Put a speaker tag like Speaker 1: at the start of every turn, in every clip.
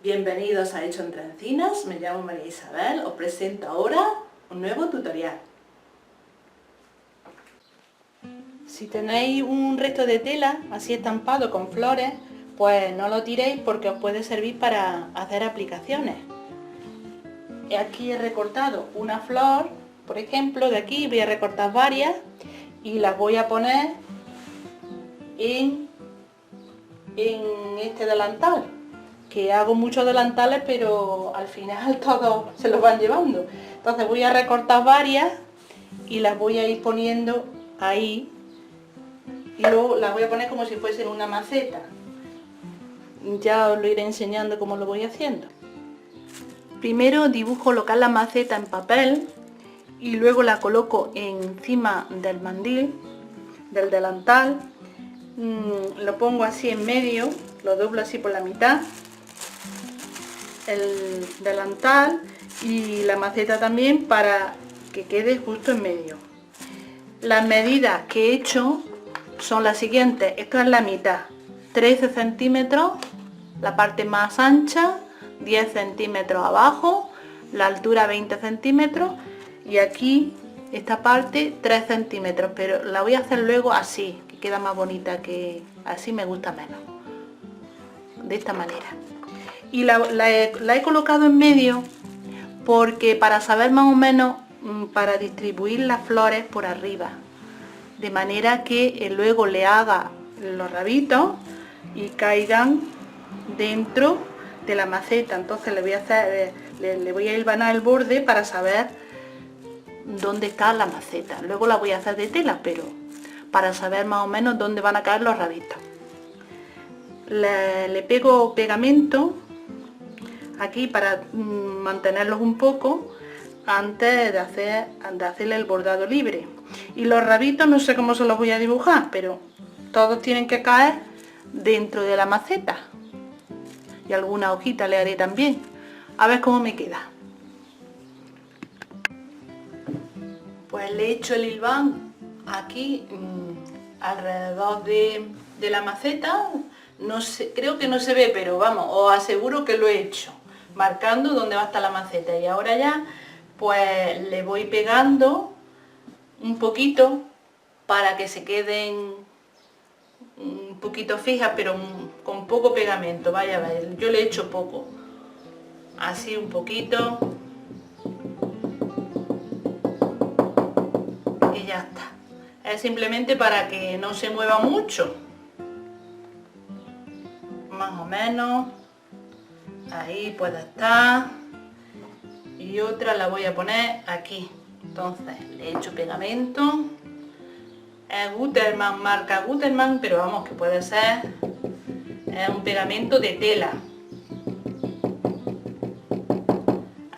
Speaker 1: Bienvenidos a Hecho entre Encinas, me llamo María Isabel, os presento ahora un nuevo tutorial. Si tenéis un resto de tela así estampado con flores, pues no lo tiréis porque os puede servir para hacer aplicaciones. Aquí he recortado una flor, por ejemplo, de aquí voy a recortar varias y las voy a poner en este delantal, que hago muchos delantales pero al final todos se los van llevando. Entonces voy a recortar varias y las voy a ir poniendo ahí y luego las voy a poner como si fuesen una maceta. Ya os lo iré enseñando cómo lo voy haciendo. Primero dibujo lo que es la maceta en papel y luego la coloco encima del mandil, del delantal. Lo pongo así en medio, lo doblo así por la mitad, el delantal y la maceta también, para que quede justo en medio. Las medidas que he hecho son las siguientes. Esto es la mitad, 13 centímetros la parte más ancha, 10 centímetros abajo, la altura 20 centímetros y aquí esta parte 3 centímetros, pero la voy a hacer luego así, que queda más bonita, que así me gusta menos, de esta manera. Y la he colocado en medio porque para saber más o menos para distribuir las flores por arriba, de manera que luego le haga los rabitos y caigan dentro de la maceta. Entonces le voy a hacer, le voy a hilvanar el borde para saber dónde está la maceta. Luego la voy a hacer de tela, pero para saber más o menos dónde van a caer los rabitos. Le pego pegamento aquí para mantenerlos un poco antes de hacerle el bordado libre. Y los rabitos no sé cómo se los voy a dibujar, pero todos tienen que caer dentro de la maceta. Y alguna hojita le haré también. A ver cómo me queda. Pues le he hecho el hilván aquí alrededor de la maceta. No sé, creo que no se ve, pero vamos, os aseguro que lo he hecho, marcando dónde va a estar la maceta. Y ahora ya pues le voy pegando un poquito para que se queden un poquito fijas, pero con poco pegamento. Vaya a ver, yo le he hecho poco, así un poquito y ya está. Es simplemente para que no se mueva mucho, más o menos ahí puede estar. Y otra la voy a poner aquí. Entonces le he hecho pegamento, es Gutermann, marca Gutermann, pero vamos, que puede ser, es un pegamento de tela.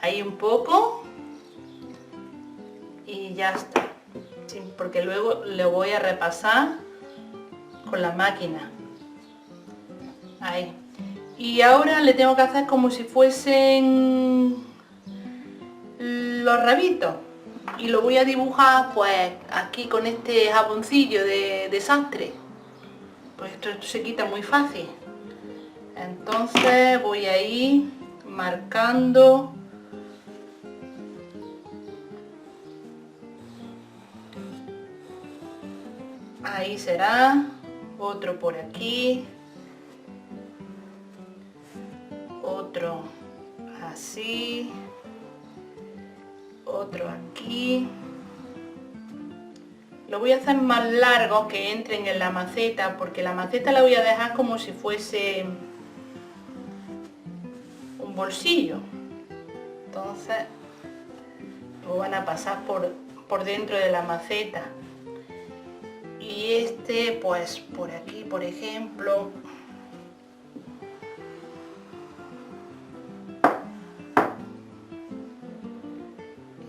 Speaker 1: Ahí un poco y ya está. Sí, porque luego lo voy a repasar con la máquina. Ahí. Y ahora le tengo que hacer como si fuesen los rabitos. Y lo voy a dibujar pues aquí con este jaboncillo de desastre. Pues esto se quita muy fácil. Entonces voy a ir marcando ahí, será otro por aquí, otro así, otro aquí. Lo voy a hacer más largo, que entren en la maceta, porque la maceta la voy a dejar como si fuese un bolsillo. Entonces lo van a pasar por dentro de la maceta. Y este pues por aquí, por ejemplo,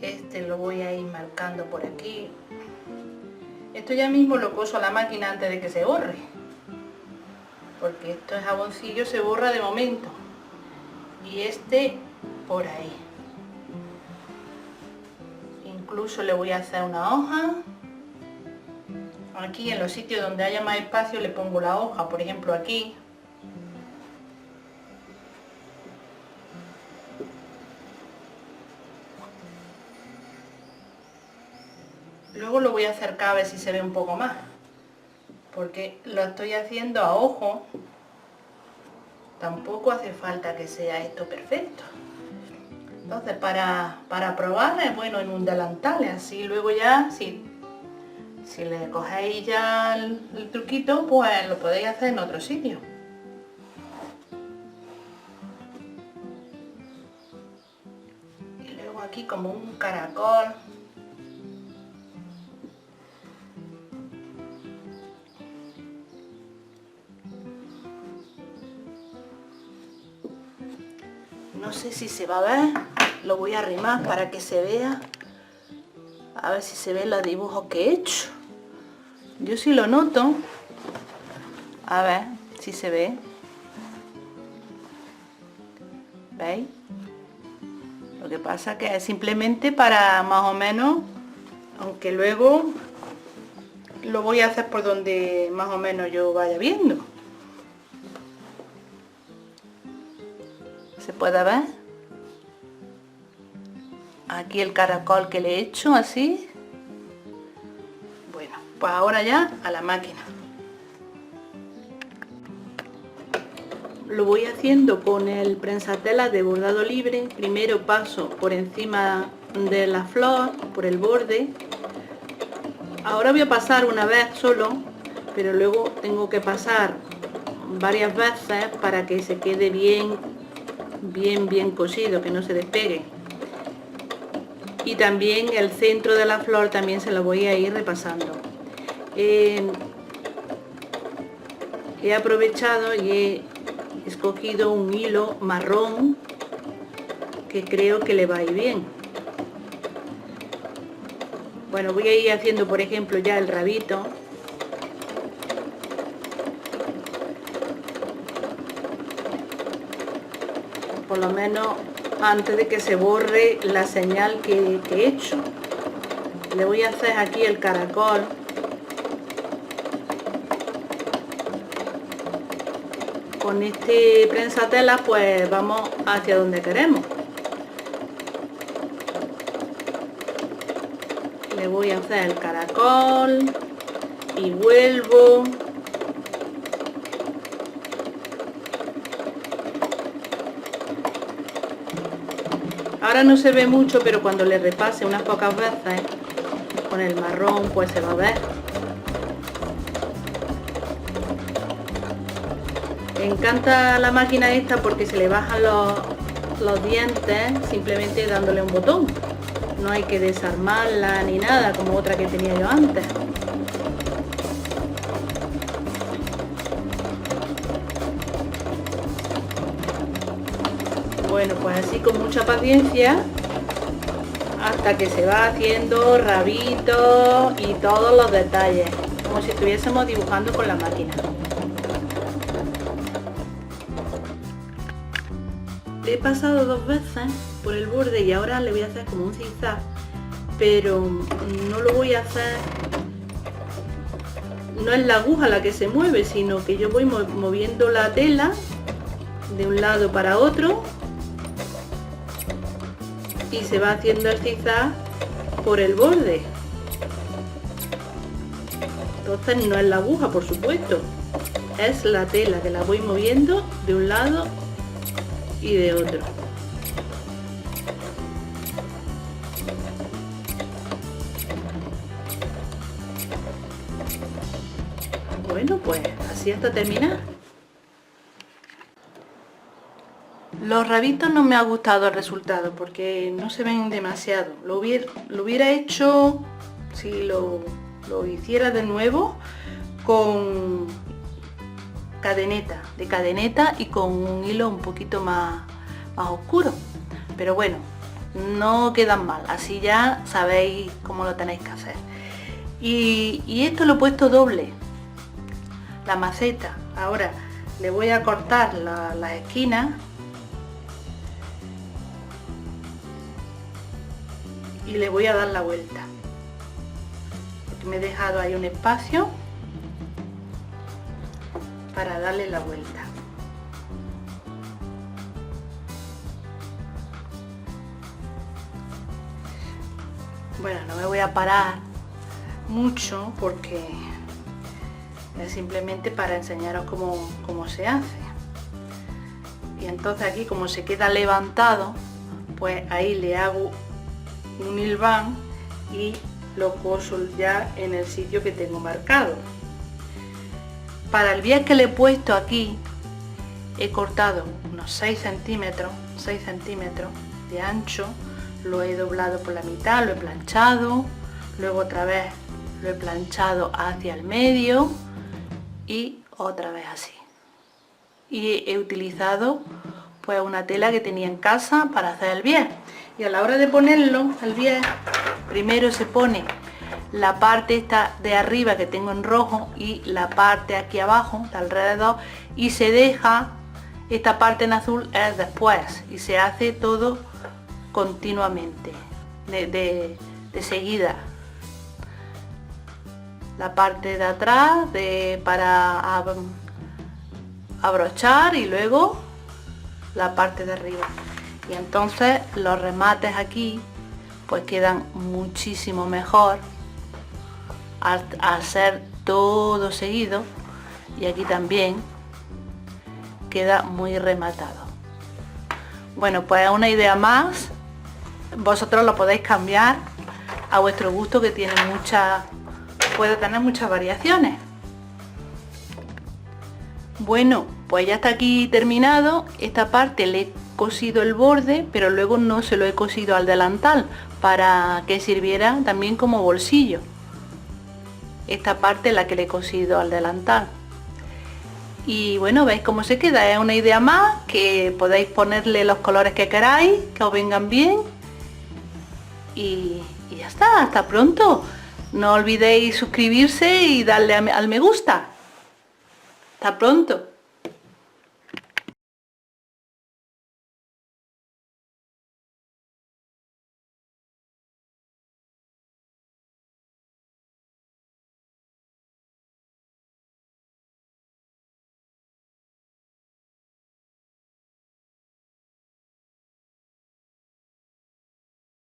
Speaker 1: este lo voy a ir marcando por aquí. Esto ya mismo lo coso a la máquina antes de que se borre, porque esto es jaboncillo, se borra de momento. Y este por ahí. Incluso le voy a hacer una hoja. Aquí en los sitios donde haya más espacio le pongo la hoja, por ejemplo aquí. Luego lo voy a acercar a ver si se ve un poco más, porque lo estoy haciendo a ojo. Tampoco hace falta que sea esto perfecto. Entonces para probar es bueno en un delantal, así luego ya si le cogéis ya el truquito, pues lo podéis hacer en otro sitio. Y luego aquí como un caracol. No sé si se va a ver, lo voy a arrimar para que se vea. A ver si se ven los dibujos que he hecho. Yo sí lo noto. A ver si se ve. ¿Veis? Lo que pasa que es simplemente para más o menos, aunque luego lo voy a hacer por donde más o menos yo vaya viendo. ¿Se puede ver? Aquí el caracol que le he hecho así. Bueno, pues ahora ya a la máquina. Lo voy haciendo con el prensatela de bordado libre. Primero paso por encima de la flor, por el borde. Ahora voy a pasar una vez solo, pero luego tengo que pasar varias veces para que se quede bien cosido, que no se despegue. Y también el centro de la flor también se lo voy a ir repasando. He aprovechado y he escogido un hilo marrón que creo que le va a ir bien. Bueno, voy a ir haciendo por ejemplo ya el rabito. Por lo menos antes de que se borre la señal que he hecho. Le voy a hacer aquí el caracol. Con este prensatela pues vamos hacia donde queremos. Le voy a hacer el caracol y vuelvo. Ahora no se ve mucho, pero cuando le repase unas pocas veces con el marrón pues se va a ver. Me encanta la máquina esta porque se le bajan los dientes simplemente dándole un botón. No hay que desarmarla ni nada como otra que tenía yo antes. Bueno, pues así con mucha paciencia hasta que se va haciendo rabitos y todos los detalles, como si estuviésemos dibujando con la máquina. Le he pasado 2 veces por el borde y ahora le voy a hacer como un zigzag, pero no lo voy a hacer, no es la aguja la que se mueve, sino que yo voy moviendo la tela de un lado para otro y se va haciendo el zigzag por el borde. Entonces no es la aguja, por supuesto, es la tela que la voy moviendo de un lado y de otro. Bueno, pues así hasta terminar. Los rabitos no me ha gustado el resultado porque no se ven demasiado. Lo hubiera hecho, si lo hiciera de nuevo, con cadeneta, de cadeneta y con un hilo un poquito más oscuro. Pero bueno, no quedan mal, así ya sabéis cómo lo tenéis que hacer. Y esto lo he puesto doble, la maceta. Ahora le voy a cortar las esquinas y le voy a dar la vuelta, porque me he dejado ahí un espacio para darle la vuelta. Bueno, no me voy a parar mucho porque es simplemente para enseñaros cómo se hace. Y entonces aquí, como se queda levantado, pues ahí le hago un hilván y lo coso ya en el sitio que tengo marcado. Para el bies que le he puesto aquí, he cortado unos 6 centímetros de ancho, lo he doblado por la mitad, lo he planchado, luego otra vez lo he planchado hacia el medio y otra vez así. Y he utilizado pues una tela que tenía en casa para hacer el bies. Y a la hora de ponerlo, el bies, primero se pone la parte esta de arriba que tengo en rojo y la parte aquí abajo de alrededor, y se deja esta parte en azul es después, y se hace todo continuamente de seguida. La parte de atrás para abrochar y luego la parte de arriba, y entonces los remates aquí pues quedan muchísimo mejor al ser todo seguido, y aquí también queda muy rematado. Bueno, pues una idea más, vosotros lo podéis cambiar a vuestro gusto, que tiene puede tener muchas variaciones. Bueno, pues ya está aquí terminado. Esta parte le he cosido el borde, pero luego no se lo he cosido al delantal para que sirviera también como bolsillo. Esta parte es la que le he cosido al delantal. Y bueno, veis cómo se queda. Es una idea más, que podéis ponerle los colores que queráis, que os vengan bien. Y ya está, hasta pronto. No olvidéis suscribirse y darle al me gusta. Hasta pronto.